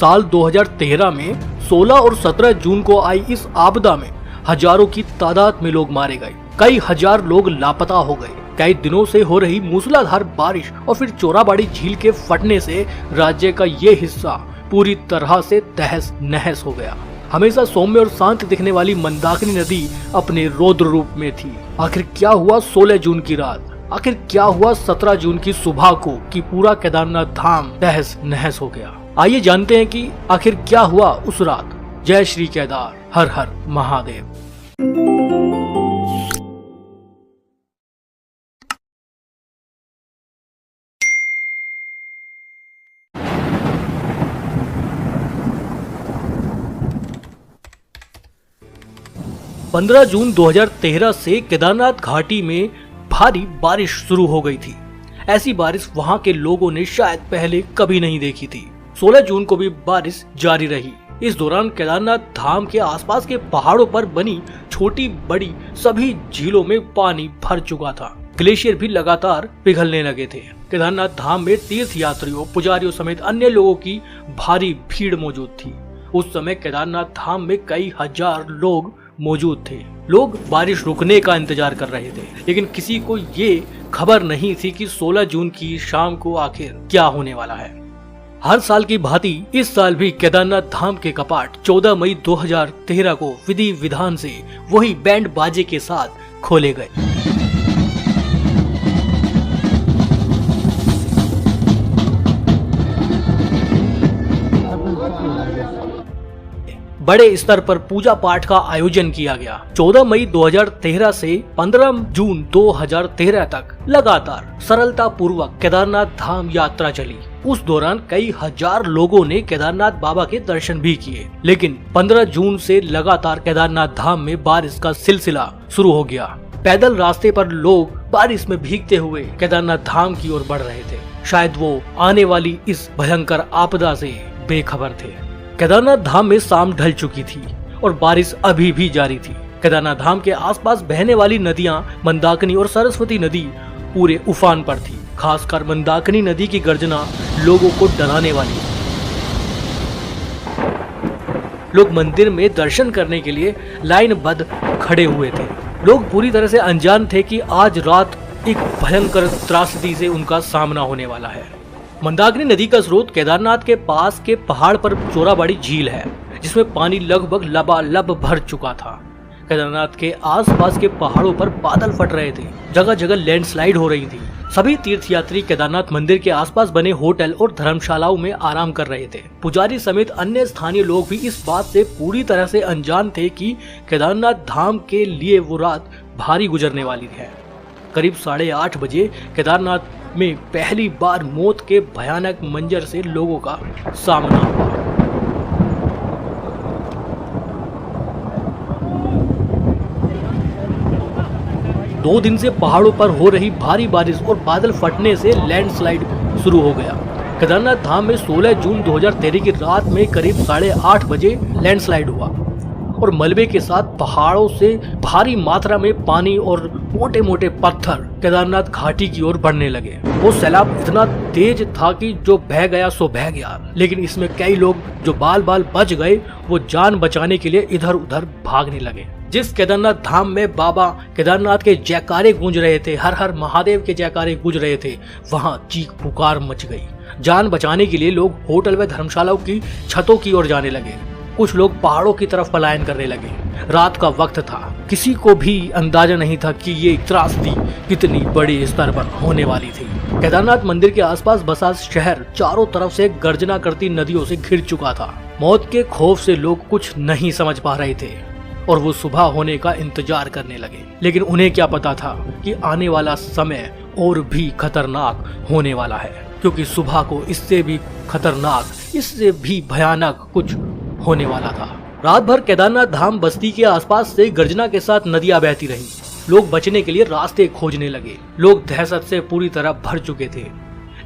साल 2013 में 16 और 17 जून को आई इस आपदा में हजारों की तादाद में लोग मारे गए, कई हजार लोग लापता हो गए। कई दिनों से हो रही मूसलाधार बारिश और फिर चोराबाड़ी झील के फटने से राज्य का ये हिस्सा पूरी तरह से तहस नहस हो गया। हमेशा सौम्य और शांत दिखने वाली मंदाकिनी नदी अपने रौद्र रूप में थी। आखिर क्या हुआ 16 जून की रात, आखिर क्या हुआ 17 जून की सुबह को कि पूरा केदारनाथ धाम तहस नहस हो गया। आइए जानते हैं कि आखिर क्या हुआ उस रात। जय श्री केदार, हर हर महादेव। पंद्रह जून 2013 से केदारनाथ घाटी में भारी बारिश शुरू हो गई थी। ऐसी बारिश वहां के लोगों ने शायद पहले कभी नहीं देखी थी। 16 जून को भी बारिश जारी रही। इस दौरान केदारनाथ धाम के आसपास के पहाड़ों पर बनी छोटी बड़ी सभी झीलों में पानी भर चुका था। ग्लेशियर भी लगातार पिघलने लगे थे। केदारनाथ धाम में तीर्थ यात्रियों, पुजारियों समेत अन्य लोगों की भारी भीड़ मौजूद थी। उस समय केदारनाथ धाम में कई हजार लोग मौजूद थे। लोग बारिश रुकने का इंतजार कर रहे थे, लेकिन किसी को ये खबर नहीं थी कि 16 जून की शाम को आखिर क्या होने वाला है। हर साल की भांति इस साल भी केदारनाथ धाम के कपाट 14 मई 2013 को विधि विधान से वही बैंड बाजे के साथ खोले गए। बड़े स्तर पर पूजा पाठ का आयोजन किया गया। 14 मई 2013 से 15 जून 2013 तक लगातार सरलता पूर्वक केदारनाथ धाम यात्रा चली। उस दौरान कई हजार लोगों ने केदारनाथ बाबा के दर्शन भी किए, लेकिन 15 जून से लगातार केदारनाथ धाम में बारिश का सिलसिला शुरू हो गया। पैदल रास्ते पर लोग बारिश में भीगते हुए केदारनाथ धाम की ओर बढ़ रहे थे। शायद वो आने वाली इस भयंकर आपदा से बेखबर थे। केदारनाथ धाम में शाम ढल चुकी थी और बारिश अभी भी जारी थी। केदारनाथ धाम के आसपास बहने वाली नदियां मंदाकिनी और सरस्वती नदी पूरे उफान पर थी। खासकर मंदाकिनी नदी की गर्जना लोगों को डराने वाली। लोग मंदिर में दर्शन करने के लिए लाइनबद्ध खड़े हुए थे। लोग पूरी तरह से अनजान थे कि आज रात एक भयंकर त्रासदी से उनका सामना होने वाला है। मंदाकिनी नदी का स्रोत केदारनाथ के पास के पहाड़ पर चोराबाड़ी झील है, जिसमें पानी लगभग लबालब भर चुका था। केदारनाथ के आसपास के पहाड़ों पर बादल फट रहे थे, जगह जगह लैंडस्लाइड हो रही थी। सभी तीर्थयात्री केदारनाथ मंदिर के आसपास बने होटल और धर्मशालाओं में आराम कर रहे थे। पुजारी समेत अन्य स्थानीय लोग भी इस बात से पूरी तरह से अनजान थे कि केदारनाथ धाम के लिए वो रात भारी गुजरने वाली है। करीब 8:30 बजे केदारनाथ में पहली बार मौत के भयानक मंजर से लोगों का सामना हुआ। दो दिन से पहाड़ों पर हो रही भारी बारिश और बादल फटने से लैंडस्लाइड शुरू हो गया। केदारनाथ धाम में 16 जून 2013 की रात में करीब 8:30 बजे लैंडस्लाइड हुआ और मलबे के साथ पहाड़ों से भारी मात्रा में पानी और मोटे मोटे पत्थर केदारनाथ घाटी की ओर बढ़ने लगे। वो सैलाब इतना तेज था कि जो बह गया सो बह गया, लेकिन इसमें कई लोग जो बाल बाल बच गए वो जान बचाने के लिए इधर उधर भागने लगे। जिस केदारनाथ धाम में बाबा केदारनाथ के जयकारे गूंज रहे थे, हर हर महादेव के जयकारे गूंज रहे थे, वहां चीख पुकार मच गई। जान बचाने के लिए लोग होटल व धर्मशालाओं की छतों की ओर जाने लगे। कुछ लोग पहाड़ों की तरफ पलायन करने लगे। रात का वक्त था, किसी को भी अंदाजा नहीं था कि ये त्रासदी कितनी बड़े स्तर पर होने वाली थी। केदारनाथ मंदिर के आसपास बसा शहर चारों तरफ से गर्जना करती नदियों से घिर चुका था। मौत के खौफ से लोग कुछ नहीं समझ पा रहे थे और वो सुबह होने का इंतजार करने लगे। लेकिन उन्हें क्या पता था कि आने वाला समय और भी खतरनाक होने वाला है, क्योंकि सुबह को इससे भी खतरनाक, इससे भी भयानक कुछ होने वाला था। रात भर केदारनाथ धाम बस्ती के आसपास से गर्जना के साथ नदियां बहती रहीं। लोग बचने के लिए रास्ते खोजने लगे। लोग दहशत से पूरी तरह भर चुके थे,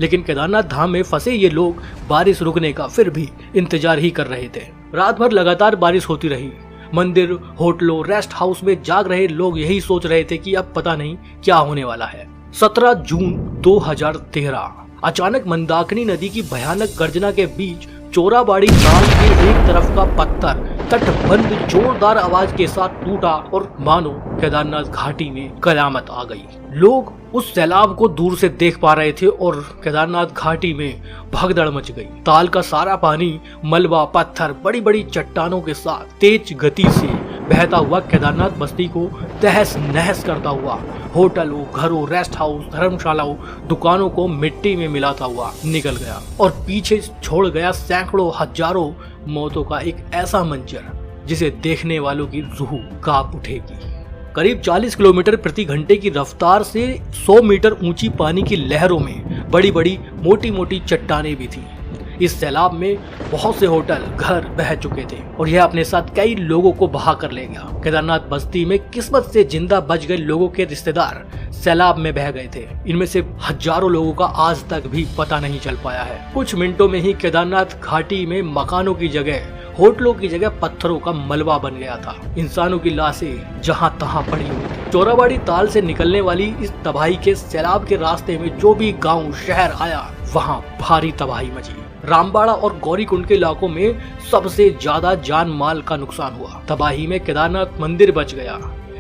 लेकिन केदारनाथ धाम में फंसे ये लोग बारिश रुकने का फिर भी इंतजार ही कर रहे थे। रात भर लगातार बारिश होती रही। मंदिर, होटलों, रेस्ट हाउस में जाग रहे लोग यही सोच रहे थे कि अब पता नहीं क्या होने वाला है। 17 जून 2013 अचानक मंदाकिनी नदी की भयानक गर्जना के बीच चोराबाड़ी ताल के एक तरफ का पत्थर तटबंध जोरदार आवाज के साथ टूटा और मानो केदारनाथ घाटी में कयामत आ गई। लोग उस सैलाब को दूर से देख पा रहे थे और केदारनाथ घाटी में भगदड़ मच गई। ताल का सारा पानी मलबा, पत्थर, बड़ी बड़ी चट्टानों के साथ तेज गति से बहता हुआ केदारनाथ बस्ती को तहस नहस करता हुआ होटलों, घरों, रेस्ट हाउस, धर्मशालाओं, दुकानों को मिट्टी में मिलाता हुआ निकल गया और पीछे छोड़ गया सैकड़ों हजारों मौतों का एक ऐसा मंजर जिसे देखने वालों की रूह कांप उठेगी। करीब 40 किलोमीटर प्रति घंटे की रफ्तार से 100 मीटर ऊंची पानी की लहरों में बड़ी बड़ी मोटी मोटी चट्टानें भी थी। इस सैलाब में बहुत से होटल, घर बह चुके थे और यह अपने साथ कई लोगों को बहा कर ले गया। केदारनाथ बस्ती में किस्मत से जिंदा बच गए लोगों के रिश्तेदार सैलाब में बह गए थे। इनमें से हजारों लोगों का आज तक भी पता नहीं चल पाया है। कुछ मिनटों में ही केदारनाथ घाटी में मकानों की जगह, होटलों की जगह पत्थरों का मलबा बन गया था। इंसानों की लाशें जहां तहां पड़ी हुई थी। चोराबाड़ी ताल से निकलने वाली इस तबाही के सैलाब के रास्ते में जो भी गांव, शहर आया, वहां भारी तबाही मची। रामबाड़ा और गौरीकुंड के इलाकों में सबसे ज्यादा जान माल का नुकसान हुआ। तबाही में केदारनाथ मंदिर बच गया,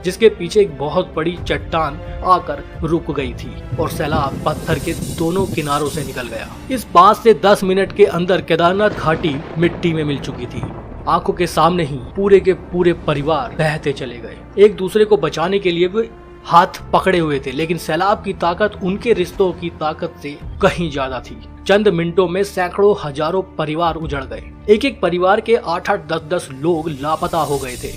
जिसके पीछे एक बहुत बड़ी चट्टान आकर रुक गई थी और सैलाब पत्थर के दोनों किनारों से निकल गया। इस 5 से 10 मिनट के अंदर केदारनाथ घाटी मिट्टी में मिल चुकी थी। आंखों के सामने ही पूरे के पूरे परिवार बहते चले गए। एक दूसरे को बचाने के लिए वे हाथ पकड़े हुए थे, लेकिन सैलाब की ताकत उनके रिश्तों की ताकत से कहीं ज्यादा थी। चंद मिनटों में सैकड़ों हजारों परिवार उजड़ गए। एक एक परिवार के 8-8, 10-10 लोग लापता हो गए थे।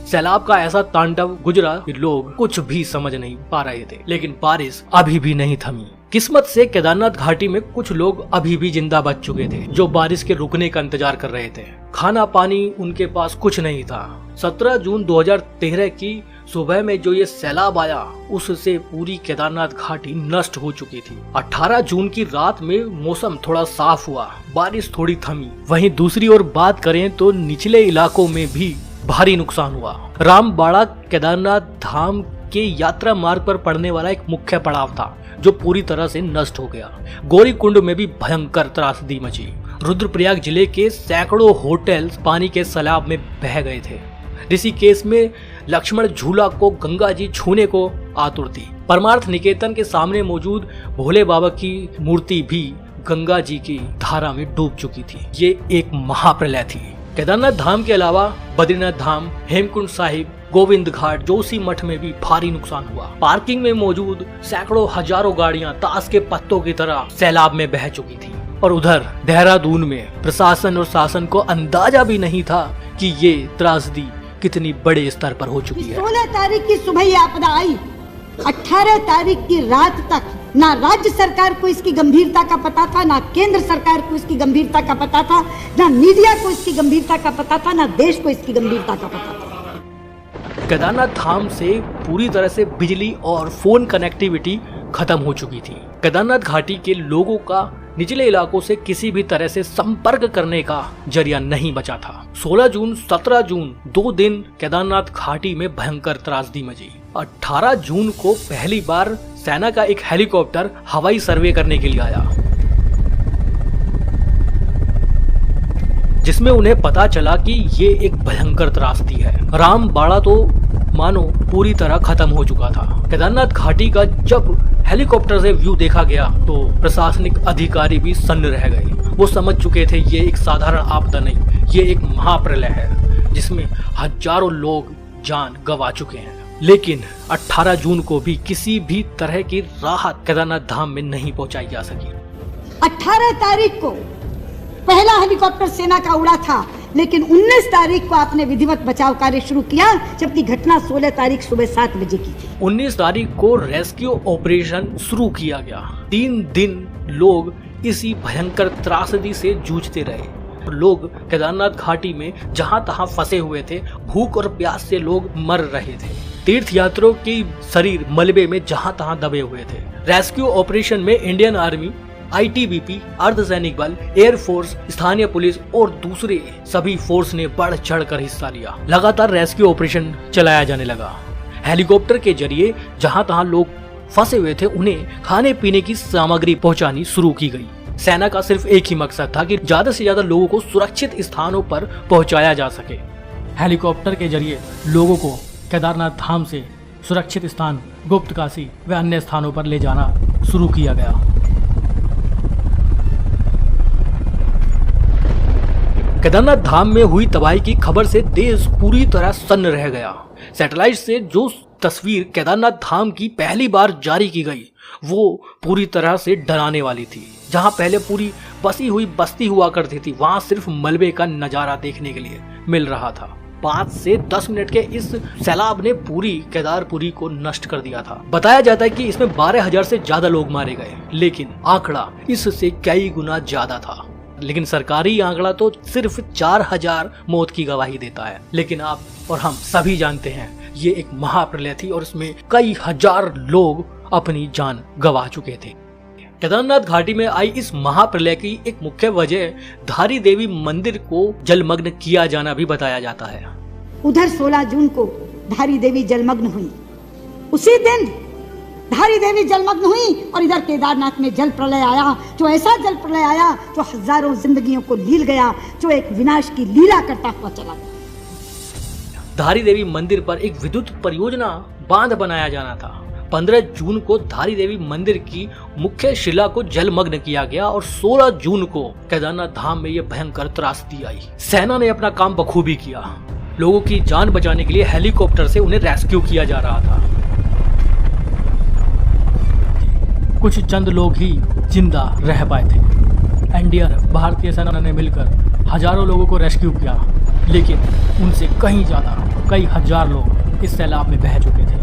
सैलाब का ऐसा तांडव गुजरा कि लोग कुछ भी समझ नहीं पा रहे थे, लेकिन बारिश अभी भी नहीं थमी। किस्मत से केदारनाथ घाटी में कुछ लोग अभी भी जिंदा बच चुके थे, जो बारिश के रुकने का इंतजार कर रहे थे। खाना पानी उनके पास कुछ नहीं था। 17 जून 2013 की सुबह में जो ये सैलाब आया, उससे पूरी केदारनाथ घाटी नष्ट हो चुकी थी। 18 जून की रात में मौसम थोड़ा साफ हुआ, बारिश थोड़ी थमी। वहीं दूसरी ओर बात करें तो निचले इलाकों में भी भारी नुकसान हुआ। रामबाड़ा केदारनाथ धाम के यात्रा मार्ग पर पड़ने वाला एक मुख्य पड़ाव था, जो पूरी तरह से नष्ट हो गया। गौरीकुंड में भी भयंकर त्रासदी मची। रुद्रप्रयाग जिले के सैकड़ों होटल पानी के सैलाब में बह गए थे। ऋषिकेश में लक्ष्मण झूला को गंगा जी छूने को आतुर थी। परमार्थ निकेतन के सामने मौजूद भोले बाबा की मूर्ति भी गंगा जी की धारा में डूब चुकी थी। ये एक महाप्रलय थी। केदारनाथ धाम के अलावा बद्रीनाथ धाम, हेमकुंड साहिब, गोविंद घाट, जोशी मठ में भी भारी नुकसान हुआ। पार्किंग में मौजूद सैकड़ों हजारों गाड़ियां ताश के पत्तों की तरह सैलाब में बह चुकी थी। और उधर देहरादून में प्रशासन और शासन को अंदाजा भी नहीं था कि ये त्रासदी कितनी बड़े स्तर पर हो चुकी है। 16 तारीख की सुबह ये आपदा आई, 18 तारीख की रात तक ना राज्य सरकार को इसकी गंभीरता का पता था, ना केंद्र सरकार को इसकी गंभीरता का पता था, ना मीडिया को इसकी गंभीरता का पता था, ना देश को इसकी गंभीरता का पता था। केदारनाथ धाम से पूरी तरह से बिजली और फोन कनेक्टिविटी खत्म हो चुकी थी। केदारनाथ घाटी के लोगों का निचले इलाकों से किसी भी तरह से संपर्क करने का जरिया नहीं बचा था। 16 जून, 17 जून 2 दिन केदारनाथ घाटी में भयंकर त्रासदी मची। 18 जून को पहली बार सेना का एक हेलीकॉप्टर हवाई सर्वे करने के लिए आया, जिसमें उन्हें पता चला कि ये एक भयंकर त्रासदी है। रामबाड़ा तो मानो पूरी तरह खत्म हो चुका था। केदारनाथ घाटी का जब हेलीकॉप्टर से व्यू देखा गया तो प्रशासनिक अधिकारी भी सन्न रह गए। वो समझ चुके थे ये एक साधारण आपदा नहीं, ये एक महाप्रलय है जिसमें हजारों लोग जान गंवा चुके हैं। लेकिन 18 जून को भी किसी भी तरह की राहत केदारनाथ धाम में नहीं पहुंचाई जा सकी। 18 तारीख को पहला हेलीकॉप्टर सेना का उड़ा था, लेकिन 19 तारीख को आपने विधिवत बचाव कार्य शुरू किया, जबकि घटना 16 तारीख सुबह 7 बजे की थी। 19 तारीख को रेस्क्यू ऑपरेशन शुरू किया गया। 3 दिन लोग इसी भयंकर त्रासदी से जूझते रहे। लोग केदारनाथ घाटी में जहां तहां फंसे हुए थे, भूख और प्यास से लोग मर रहे थे। तीर्थ यात्रियों की शरीर मलबे में जहां तहां दबे हुए थे। रेस्क्यू ऑपरेशन में इंडियन आर्मी, ITBP, अर्धसैनिक बल, एयरफोर्स, स्थानीय पुलिस और दूसरे सभी फोर्स ने बढ़ चढ़ कर हिस्सा लिया। लगातार रेस्क्यू ऑपरेशन चलाया जाने लगा। हेलीकॉप्टर के जरिए जहां तहां लोग फंसे हुए थे उन्हें खाने पीने की सामग्री पहुंचानी शुरू की गई। सेना का सिर्फ एक ही मकसद था कि ज्यादा से ज्यादा लोगों को सुरक्षित स्थानों पर पहुंचाया जा सके। हेलीकॉप्टर के जरिए लोगों को केदारनाथ धाम से सुरक्षित स्थान गुप्त काशी व अन्य स्थानों पर ले जाना शुरू किया गया। केदारनाथ धाम में हुई तबाही की खबर से देश पूरी तरह सन्न रह गया। सैटेलाइट से जो तस्वीर केदारनाथ धाम की पहली बार जारी की गई वो पूरी तरह से डराने वाली थी। जहां पहले पूरी बसी हुई बस्ती हुआ करती थी, वहां सिर्फ मलबे का नजारा देखने के लिए मिल रहा था। 5 से 10 मिनट के इस सैलाब ने पूरी केदारपुरी को नष्ट कर दिया था। बताया जाता है कि इसमें 12,000 से ज्यादा लोग मारे गए, लेकिन आंकड़ा इससे कई गुना ज्यादा था। लेकिन सरकारी आंकड़ा तो सिर्फ 4,000 मौत की गवाही देता है। लेकिन आप और हम सभी जानते हैं ये एक महाप्रलय थी और इसमें कई हजार लोग अपनी जान गंवा चुके थे। केदारनाथ घाटी में आई इस महाप्रलय की एक मुख्य वजह धारी देवी मंदिर को जलमग्न किया जाना भी बताया जाता है। उधर 16 जून को धारी देवी जलमग्न हुई। उसी दिन धारी देवी जलमग्न हुई और इधर केदारनाथ में जल प्रलय आया, जो ऐसा जल प्रलय आया जो हजारों जिंदगियों को लील गया, जो एक विनाश की लीला करता हुआ चला गया। धारी देवी मंदिर पर एक विद्युत परियोजना बांध बनाया जाना था। 15 जून को धारी देवी मंदिर की मुख्य शिला को जलमग्न किया गया और 16 जून को केदारनाथ धाम में यह भयंकर त्रासदी आई। सेना ने अपना काम बखूबी किया। लोगों की जान बचाने के लिए हेलीकॉप्टर से उन्हें रेस्क्यू किया जा रहा था। कुछ चंद लोग ही जिंदा रह पाए थे। एनडीआरएफ भारतीय सेना ने मिलकर हजारों लोगों को रेस्क्यू किया, लेकिन उनसे कहीं ज्यादा कई हजार लोग इस सैलाब में बह चुके थे।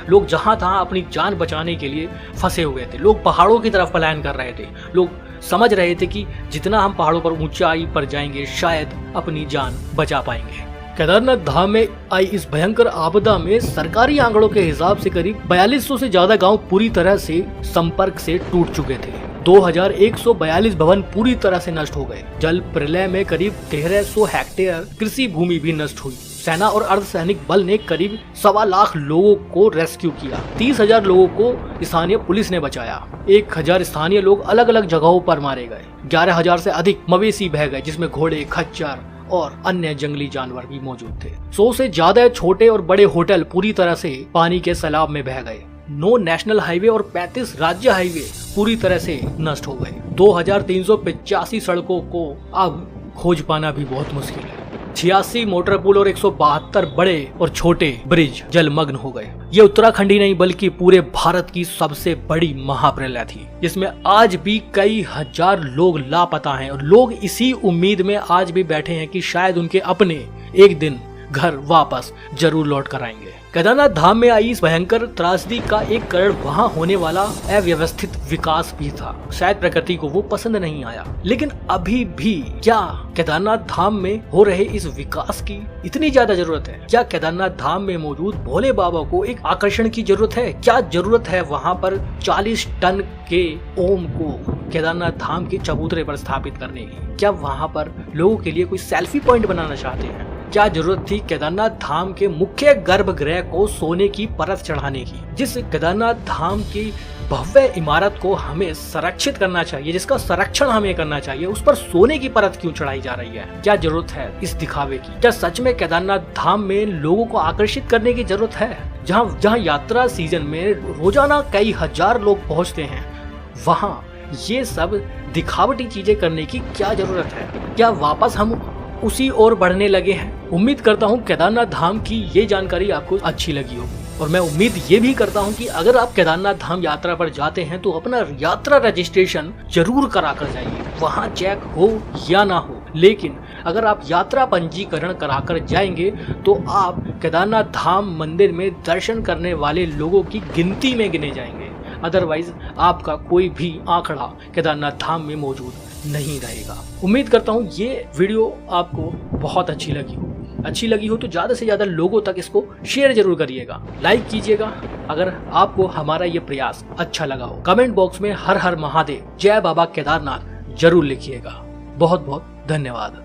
लोग जहां तहां अपनी जान बचाने के लिए फंसे हुए थे। लोग पहाड़ों की तरफ पलायन कर रहे थे। लोग समझ रहे थे कि जितना हम पहाड़ों पर ऊंचाई पर जाएंगे शायद अपनी जान बचा पाएंगे। केदारनाथ धाम में आई इस भयंकर आपदा में सरकारी आंकड़ों के हिसाब से करीब 4200 से ज्यादा गांव पूरी तरह से संपर्क से टूट चुके थे। 2142 भवन पूरी तरह से नष्ट हो गए। जल प्रलय में करीब 1300 हेक्टेयर कृषि भूमि भी नष्ट हुई। सेना और अर्धसैनिक बल ने करीब 1.25 लाख लोगों को रेस्क्यू किया। 30,000 लोगों को स्थानीय पुलिस ने बचाया। 1,000 स्थानीय लोग अलग अलग जगहों पर मारे गए। 11,000 से अधिक मवेशी बह गए, जिसमें घोड़े, खच्चर और अन्य जंगली जानवर भी मौजूद थे। 100 से ज्यादा छोटे और बड़े होटल पूरी तरह से पानी के सैलाब में बह गए। 9 नेशनल हाईवे और 35 राज्य हाईवे पूरी तरह से नष्ट हो गए। 2385 सड़कों को अब खोज पाना भी बहुत मुश्किल है। 86 मोटर पुल और 172 बड़े और छोटे ब्रिज जलमग्न हो गए। ये उत्तराखंड ही नहीं बल्कि पूरे भारत की सबसे बड़ी महाप्रलय थी, जिसमें आज भी कई हजार लोग लापता हैं और लोग इसी उम्मीद में आज भी बैठे हैं कि शायद उनके अपने एक दिन घर वापस जरूर लौट कर आएंगे। केदारनाथ धाम में आई इस भयंकर त्रासदी का एक कारण वहां होने वाला अव्यवस्थित विकास भी था। शायद प्रकृति को वो पसंद नहीं आया, लेकिन अभी भी क्या केदारनाथ धाम में हो रहे इस विकास की इतनी ज्यादा जरूरत है? क्या केदारनाथ धाम में मौजूद भोले बाबा को एक आकर्षण की जरूरत है? क्या जरूरत है वहाँ पर 40 टन के ओम को केदारनाथ धाम के चबूतरे पर स्थापित करने की? क्या वहाँ पर लोगों के लिए कोई सेल्फी पॉइंट बनाना चाहते हैं? क्या जरूरत थी केदारनाथ धाम के मुख्य गर्भगृह को सोने की परत चढ़ाने की? जिस केदारनाथ धाम की भव्य इमारत को हमें संरक्षित करना चाहिए, जिसका संरक्षण हमें करना चाहिए, उस पर सोने की परत क्यों चढ़ाई जा रही है? क्या जरूरत है इस दिखावे की? क्या सच में केदारनाथ धाम में लोगों को आकर्षित करने की जरूरत है? जहाँ यात्रा सीजन में रोजाना कई हजार लोग पहुँचते हैं, वहाँ ये सब दिखावटी चीजें करने की क्या जरूरत है? क्या वापस हम उसी ओर बढ़ने लगे हैं? उम्मीद करता हूँ केदारनाथ धाम की ये जानकारी आपको अच्छी लगी होगी और मैं उम्मीद ये भी करता हूँ कि अगर आप केदारनाथ धाम यात्रा पर जाते हैं तो अपना यात्रा रजिस्ट्रेशन जरूर करा कर जाइए। वहाँ चेक हो या ना हो, लेकिन अगर आप यात्रा पंजीकरण कराकर जाएंगे तो आप केदारनाथ धाम मंदिर में दर्शन करने वाले लोगों की गिनती में गिने जाएंगे। अदरवाइज आपका कोई भी आंकड़ा केदारनाथ धाम में मौजूद नहीं रहेगा। उम्मीद करता हूँ ये वीडियो आपको बहुत अच्छी लगी हो तो ज़्यादा से ज़्यादा लोगों तक इसको शेयर जरूर करिएगा, लाइक कीजिएगा। अगर आपको हमारा ये प्रयास अच्छा लगा हो, कमेंट बॉक्स में हर हर महादेव, जय बाबा केदारनाथ जरूर लिखिएगा। बहुत बहुत धन्यवाद।